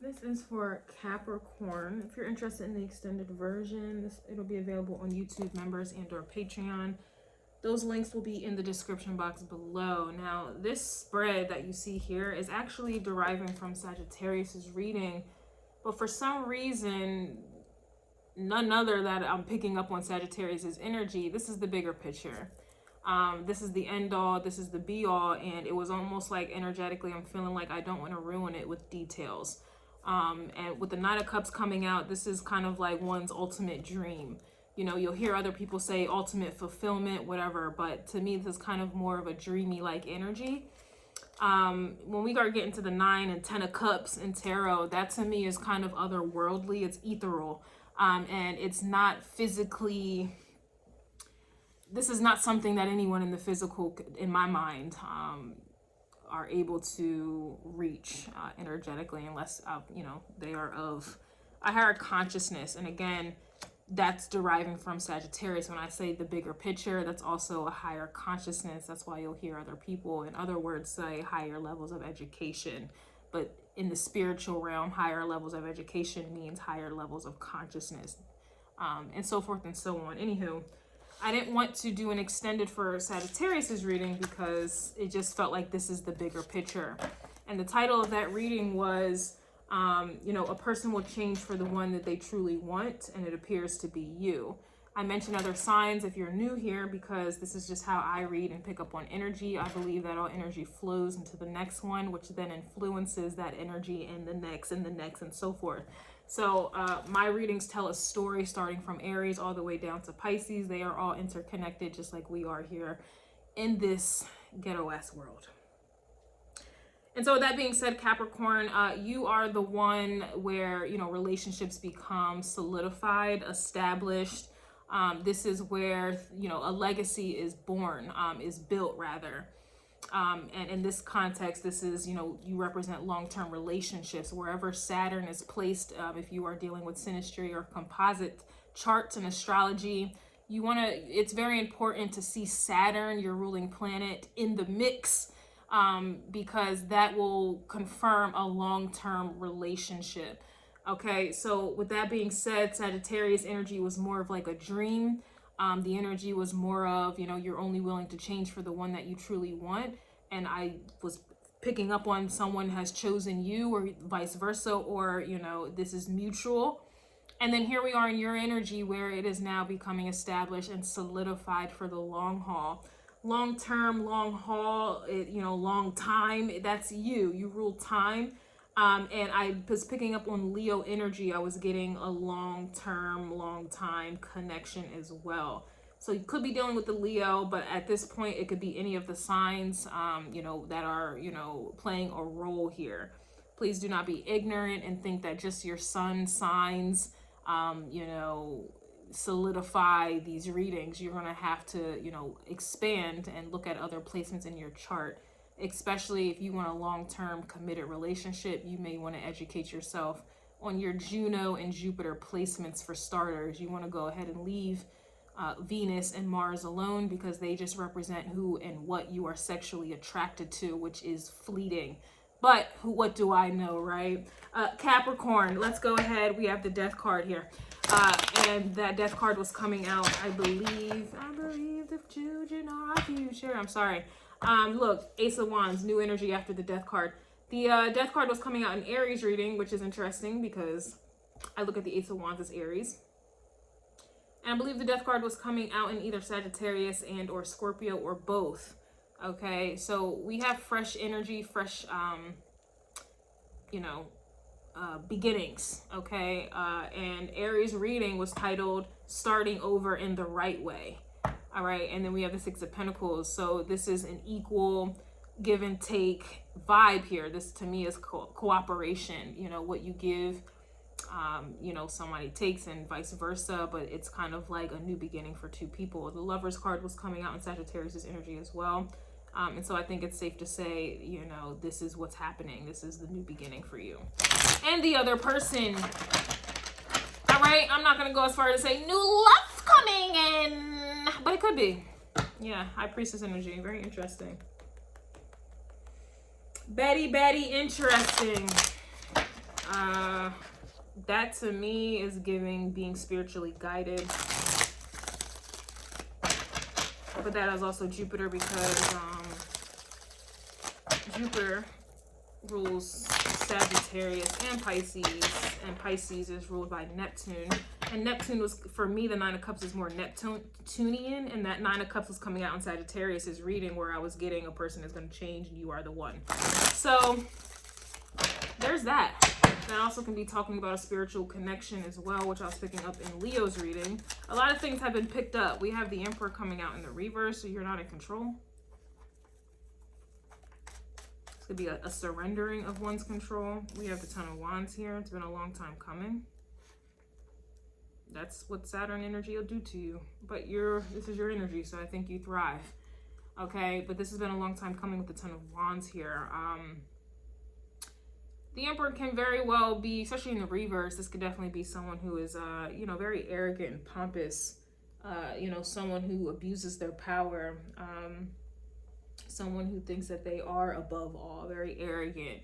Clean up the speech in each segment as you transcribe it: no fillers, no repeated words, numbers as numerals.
This is for Capricorn. If you're interested in the extended version, it'll be available on YouTube members and or Patreon. Those links will be in the description box below. Now, this spread that you see here is actually deriving from Sagittarius's reading, but for some reason, none other that I'm picking up on Sagittarius's energy. This is the bigger picture. This is the end all, this is the be all, and it was almost like energetically I'm feeling like I don't want to ruin it with details. And with the Knight of Cups coming out, this is kind of like one's ultimate dream. You know, you'll hear other people say ultimate fulfillment, whatever, but to me, this is kind of more of a dreamy like energy. When we start getting to the 9 and 10 of Cups in tarot, that to me is kind of otherworldly. It's ethereal, and it's not physically, this is not something that anyone in the physical, in my mind, are able to reach energetically, unless you know, they are of a higher consciousness. And again, that's deriving from Sagittarius. When I say the bigger picture, that's also a higher consciousness. That's why you'll hear other people, in other words, say higher levels of education. But in the spiritual realm, higher levels of education means higher levels of consciousness, and so forth and so on. Anywho, I didn't want to do an extended for Sagittarius's reading because it just felt like this is the bigger picture. And the title of that reading was, you know, a person will change for the one that they truly want, and it appears to be you. I mentioned other signs if you're new here because this is just how I read and pick up on energy. I believe that all energy flows into the next one, which then influences that energy and the next and the next and so forth. So my readings tell a story starting from Aries all the way down to Pisces. They are all interconnected, just like we are here in this ghetto-ass world. And so with that being said, Capricorn, you are the one where, you know, relationships become solidified, established. This is where, you know, a legacy is born, is built rather. And in this context, this is, you know, you represent long-term relationships. Wherever Saturn is placed, if you are dealing with synastry or composite charts and astrology, you want to, it's very important to see Saturn, your ruling planet, in the mix, because that will confirm a long-term relationship. Okay, so with that being said, Sagittarius energy was more of like a dream. The energy was more of, you know, you're only willing to change for the one that you truly want. And I was picking up on someone has chosen you or vice versa, or, you know, this is mutual. And then here we are in your energy where it is now becoming established and solidified for the long haul. Long term, long haul, you know, long time, that's you. You rule time. And I was picking up on Leo energy. I was getting a long-term, long-time connection as well. So you could be dealing with the Leo, but at this point, it could be any of the signs, you know, that are, you know, playing a role here. Please do not be ignorant and think that just your sun signs, you know, solidify these readings. You're going to have to, you know, expand and look at other placements in your chart. Especially if you want a long-term committed relationship, you may want to educate yourself on your Juno and Jupiter placements for starters. You want to go ahead and leave Venus and Mars alone because they just represent who and what you are sexually attracted to, which is fleeting. But what do I know, right? Capricorn, let's go ahead. We have the death card here. And that death card was coming out, I believe the children are our future. I'm sorry. Look, Ace of Wands, new energy after the death card. The death card was coming out in Aries reading, which is interesting because I look at the Ace of Wands as Aries. And I believe the death card was coming out in either Sagittarius and or Scorpio or both. Okay, so we have fresh energy, fresh, you know, beginnings. Okay, and Aries reading was titled Starting Over in the Right Way. All right, and then we have the Six of Pentacles. So this is an equal give and take vibe here. This to me is cooperation. You know, what you give, you know, somebody takes and vice versa, but it's kind of like a new beginning for two people. The Lovers card was coming out in Sagittarius' energy as well. And so I think it's safe to say, you know, this is what's happening. This is the new beginning for you. And the other person. All right, I'm not going to go as far as to say new love's coming in, but it could be. Yeah, High Priestess energy. Very interesting. Betty, interesting. that to me is giving being spiritually guided. But that is also Jupiter, because Jupiter rules Sagittarius and Pisces is ruled by Neptune. And Neptune was, for me, the Nine of Cups is more Neptunian, and that Nine of Cups was coming out in Sagittarius's reading, where I was getting a person is going to change and you are the one. So there's that. That also can be talking about a spiritual connection as well, which I was picking up in Leo's reading. A lot of things have been picked up. We have the Emperor coming out in the reverse, so you're not in control. This could be a surrendering of one's control. We have the Ten of Wands here. It's been a long time coming. That's what Saturn energy will do to you. But this is your energy, so I think you thrive. Okay, but this has been a long time coming with the Ten of Wands here. The Emperor can very well be, especially in the reverse, this could definitely be someone who is, you know, very arrogant and pompous. You know, someone who abuses their power. Someone who thinks that they are above all, very arrogant.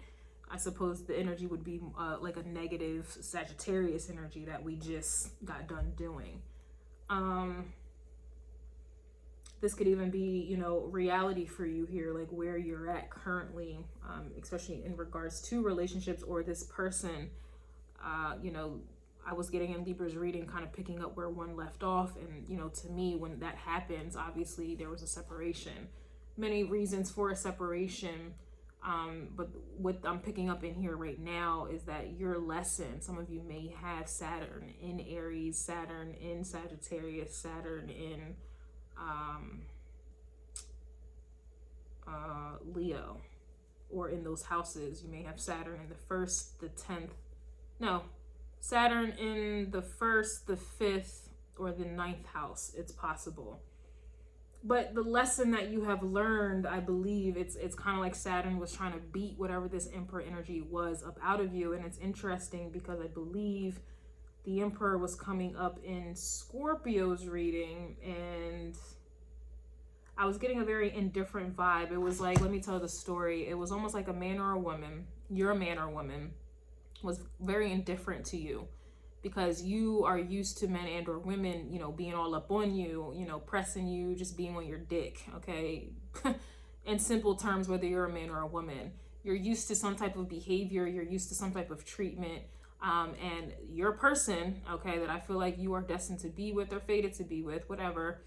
I suppose the energy would be like a negative Sagittarius energy that we just got done doing. This could even be, you know, reality for you here, like where you're at currently, especially in regards to relationships or this person. You know, I was getting in Libra's reading, kind of picking up where one left off. And, you know, to me, when that happens, obviously there was a separation. Many reasons for a separation. But what I'm picking up in here right now is that your lesson, some of you may have Saturn in Aries, Saturn in Sagittarius, Saturn in Leo, or in those houses. You may have Saturn in the 1st, the 10th. No, Saturn in the 1st, the 5th, or the 9th house. It's possible. But the lesson that you have learned, I believe, it's kind of like Saturn was trying to beat whatever this Emperor energy was up out of you. And it's interesting because I believe the Emperor was coming up in Scorpio's reading, and I was getting a very indifferent vibe. It was like, let me tell the story. It was almost like a man or a woman, you're a man or a woman, was very indifferent to you. Because you are used to men and or women, you know, being all up on you, you know, pressing you, just being on your dick, okay? In simple terms, whether you're a man or a woman, you're used to some type of behavior, you're used to some type of treatment, and your person, okay, that I feel like you are destined to be with or fated to be with, whatever,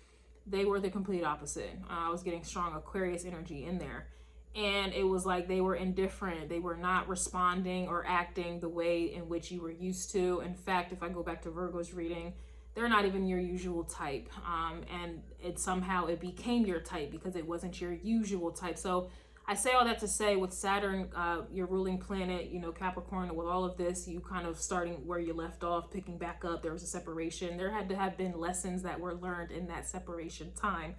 they were the complete opposite. I was getting strong Aquarius energy in there. And it was like they were indifferent. They were not responding or acting the way in which you were used to. In fact, if I go back to Virgo's reading, they're not even your usual type. And it became your type because it wasn't your usual type. So I say all that to say, with Saturn, your ruling planet, you know, Capricorn, with all of this, you kind of starting where you left off, picking back up. There was a separation. There had to have been lessons that were learned in that separation time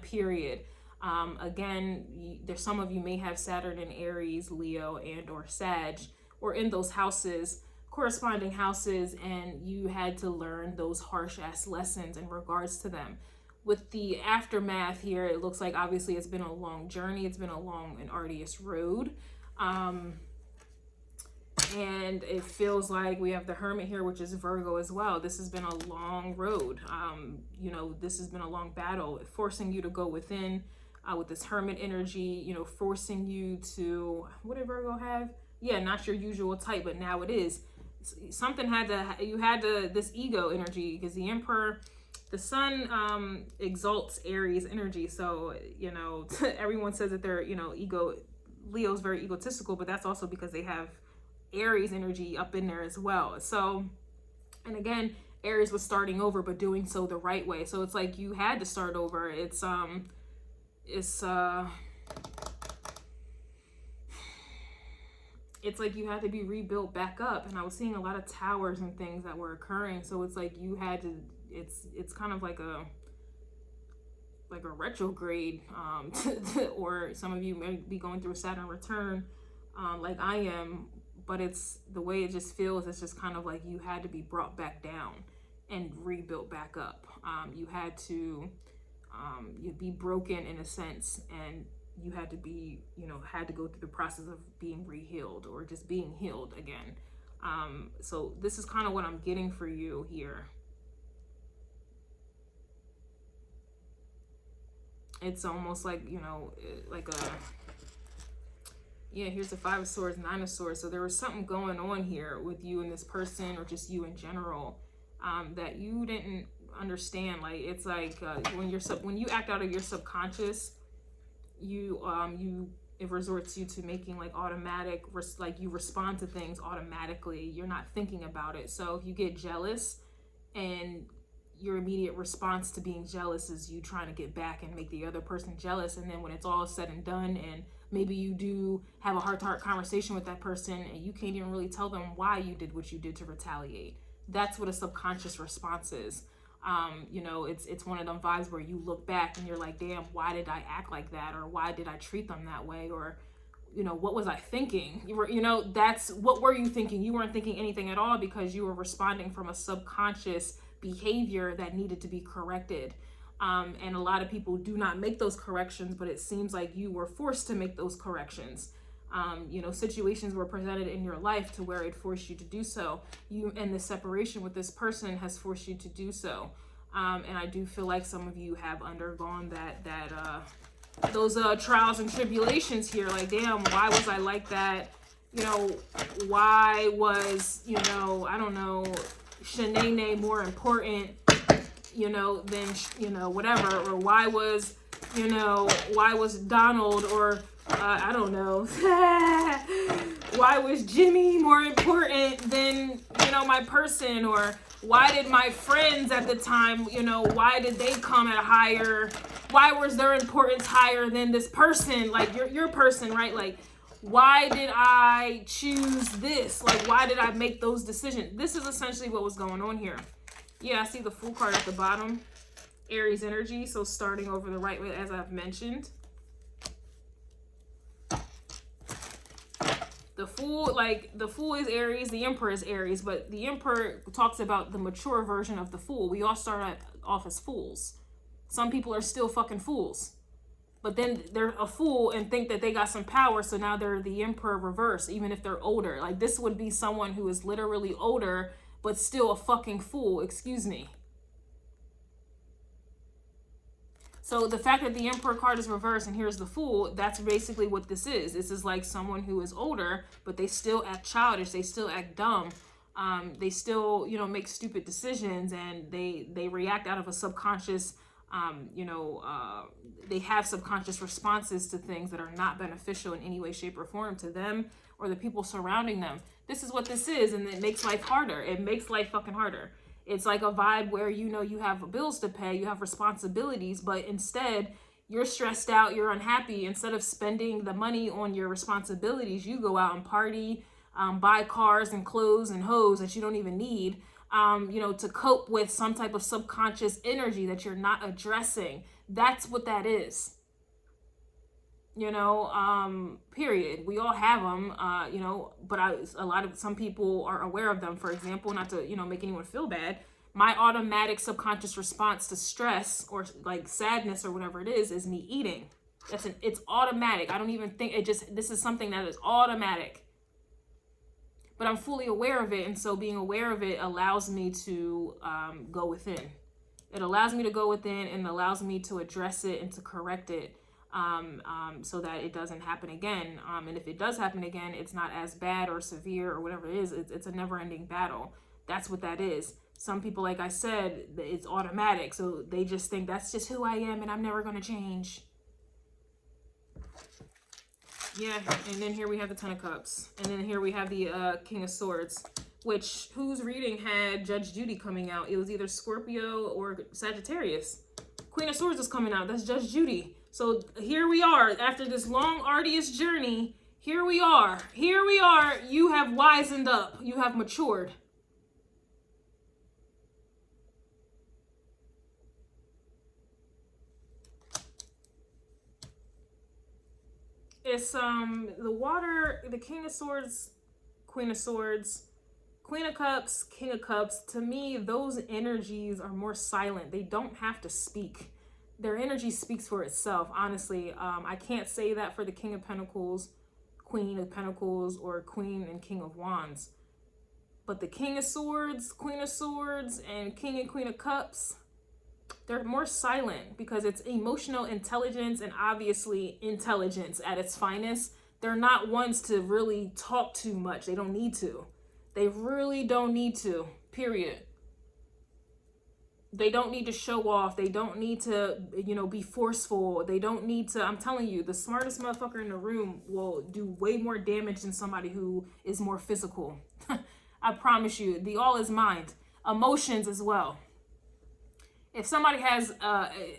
period. Again, there's some of you may have Saturn in Aries, Leo, and or Sag, or in those houses, corresponding houses, and you had to learn those harsh ass lessons in regards to them. With the aftermath here, it looks like obviously it's been a long journey. It's been a long and arduous road. And it feels like we have the Hermit here, which is Virgo as well. This has been a long road. You know, this has been a long battle, forcing you to go within. With this Hermit energy, you know, forcing you to, what did Virgo have? Yeah, not your usual type, but now it is. Something you had this ego energy, because the Emperor, the Sun exalts Aries energy. So, you know, everyone says that they're, you know, Leo's very egotistical, but that's also because they have Aries energy up in there as well. So, and again, Aries was starting over, but doing so the right way. So it's like you had to start over. It's like you had to be rebuilt back up. And I was seeing a lot of towers and things that were occurring. So it's like you had to, it's kind of like a retrograde, or some of you may be going through a Saturn return, like I am, but it's the way it just feels. It's just kind of like you had to be brought back down and rebuilt back up. You had to, you'd be broken in a sense, and you had to be, you know, had to go through the process of being rehealed or just being healed again. So this is kind of what I'm getting for you here. It's almost like, you know, like a, yeah, here's the 5 of Swords, 9 of Swords. So there was something going on here with you and this person, or just you in general, that you didn't understand. Like, it's like when you act out of your subconscious, it resorts you to making like automatic, like you respond to things automatically. You're not thinking about it. So if you get jealous, and your immediate response to being jealous is you trying to get back and make the other person jealous, and then when it's all said and done, and maybe you do have a heart-to-heart conversation with that person, and you can't even really tell them why you did what you did to retaliate. That's what a subconscious response is. You know, it's one of them vibes where you look back and you're like, damn, why did I act like that? Or why did I treat them that way? Or, you know, what was I thinking? You know, that's, what were you thinking? You weren't thinking anything at all, because you were responding from a subconscious behavior that needed to be corrected. And a lot of people do not make those corrections, but it seems like you were forced to make those corrections. You know, situations were presented in your life to where it forced you to do so. You, and the separation with this person has forced you to do so. And I do feel like some of you have undergone those trials and tribulations here. Like, damn, why was I like that? You know, why was, you know, I don't know, Shanae more important, you know, than, you know, whatever, or why was Donald, or I don't know, why was Jimmy more important than, you know, my person, or why did my friends at the time, you know, why did they come at a higher, why was their importance higher than this person, like your person, right? Like, why did I choose this? Like, why did I make those decisions? This is essentially what was going on here. Yeah, I see the Fool card at the bottom. Aries energy, so starting over the right way, as I've mentioned. The Fool, like, the Fool is Aries, the Emperor is Aries, but the Emperor talks about the mature version of the Fool. We all start off as fools. Some people are still fucking fools. But then they're a fool and think that they got some power, so now they're the Emperor reverse, even if they're older. Like, this would be someone who is literally older, but still a fucking fool, excuse me. So the fact that the Emperor card is reversed and here's the Fool, that's basically what this is. This is like someone who is older, but they still act childish, they still act dumb. They still, you know, make stupid decisions, and they react out of a subconscious, they have subconscious responses to things that are not beneficial in any way, shape, or form to them or the people surrounding them. This is what this is, and it makes life harder. It makes life fucking harder. It's like a vibe where, you know, you have bills to pay, you have responsibilities, but instead you're stressed out, you're unhappy. Instead of spending the money on your responsibilities, you go out and party, buy cars and clothes and hoes that you don't even need, you know, to cope with some type of subconscious energy that you're not addressing. That's what that is. You know, period. We all have them, you know, but some people are aware of them. For example, not to, you know, make anyone feel bad, my automatic subconscious response to stress or like sadness or whatever it is me eating. It's automatic. I don't even think this is something that is automatic. But I'm fully aware of it, and so being aware of it allows me to go within. It allows me to go within and allows me to address it and to correct it, so that it doesn't happen again. And if it does happen again, it's not as bad or severe or whatever it is. It's a never-ending battle. That's what that is. Some people, like I said, it's automatic, so they just think that's just who I am and I'm never going to change. Yeah, and then here we have the Ten of Cups. And then here we have the King of Swords, which, whose reading had Judge Judy coming out? It was either Scorpio or Sagittarius. Queen of Swords is coming out. That's Judge Judy. So here we are. After this long, arduous journey, here we are. Here we are. You have wisened up. You have matured. It's the water, the King of Swords, Queen of Swords, Queen of Cups, King of Cups. To me, those energies are more silent. They don't have to speak. Their energy speaks for itself, honestly. I can't say that for the King of Pentacles, Queen of Pentacles, or Queen and King of Wands. But the King of Swords, Queen of Swords, and King and Queen of Cups, they're more silent because it's emotional intelligence and obviously intelligence at its finest. They're not ones to really talk too much. They don't need to. They really don't need to, period. They don't need to show off. They don't need to, you know, be forceful. They don't need to, I'm telling you, the smartest motherfucker in the room will do way more damage than somebody who is more physical. I promise you, the all is mind. Emotions as well. If somebody has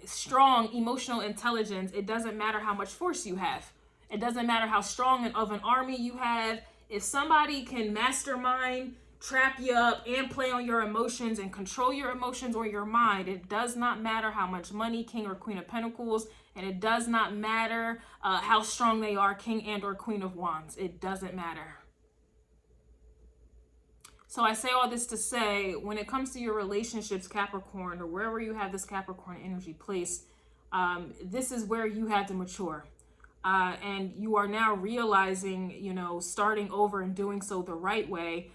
strong emotional intelligence, it doesn't matter how much force you have. It doesn't matter how strong of an army you have. If somebody can mastermind, trap you up, and play on your emotions and control your emotions or your mind, it does not matter how much money, King or Queen of Pentacles, and it does not matter how strong they are, King and or Queen of Wands. It doesn't matter. So I say all this to say, when it comes to your relationships, Capricorn, or wherever you have this Capricorn energy placed, this is where you had to mature. And you are now realizing, you know, starting over and doing so the right way.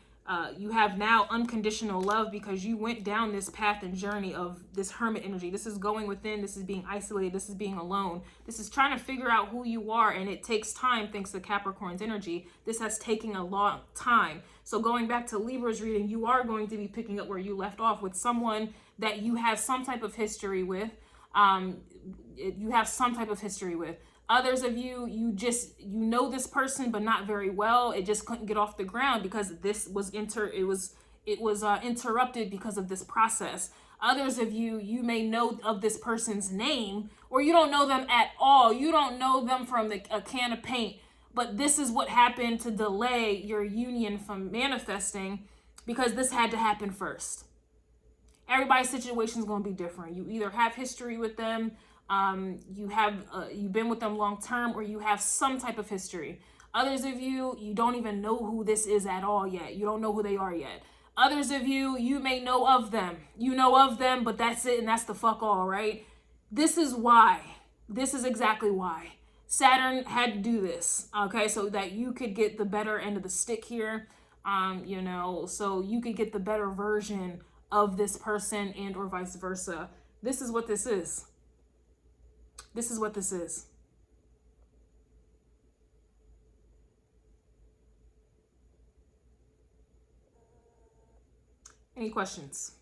You have now unconditional love because you went down this path and journey of this hermit energy. This is going within. This is being isolated. This is being alone. This is trying to figure out who you are. And it takes time, thanks to Capricorn's energy. This has taken a long time. So going back to Libra's reading, you are going to be picking up where you left off with someone that you have some type of history with. You have some type of history with. Others of you, you know this person, but not very well. It just couldn't get off the ground because this was interrupted because of this process. Others of you, you may know of this person's name, or you don't know them at all. You don't know them from a can of paint, but this is what happened to delay your union from manifesting because this had to happen first. Everybody's situation is going to be different. You either have history with them, you've been with them long term, or you have some type of history. Others of you, you don't even know who this is at all yet. You don't know who they are yet. Others of you, you may know of them. You know of them, but that's it, and that's the fuck all, right? This is why. This is exactly why. Saturn had to do this, okay? So that you could get the better end of the stick here, you know, so you could get the better version of this person and or vice versa. This is what this is. This is what this is. Any questions?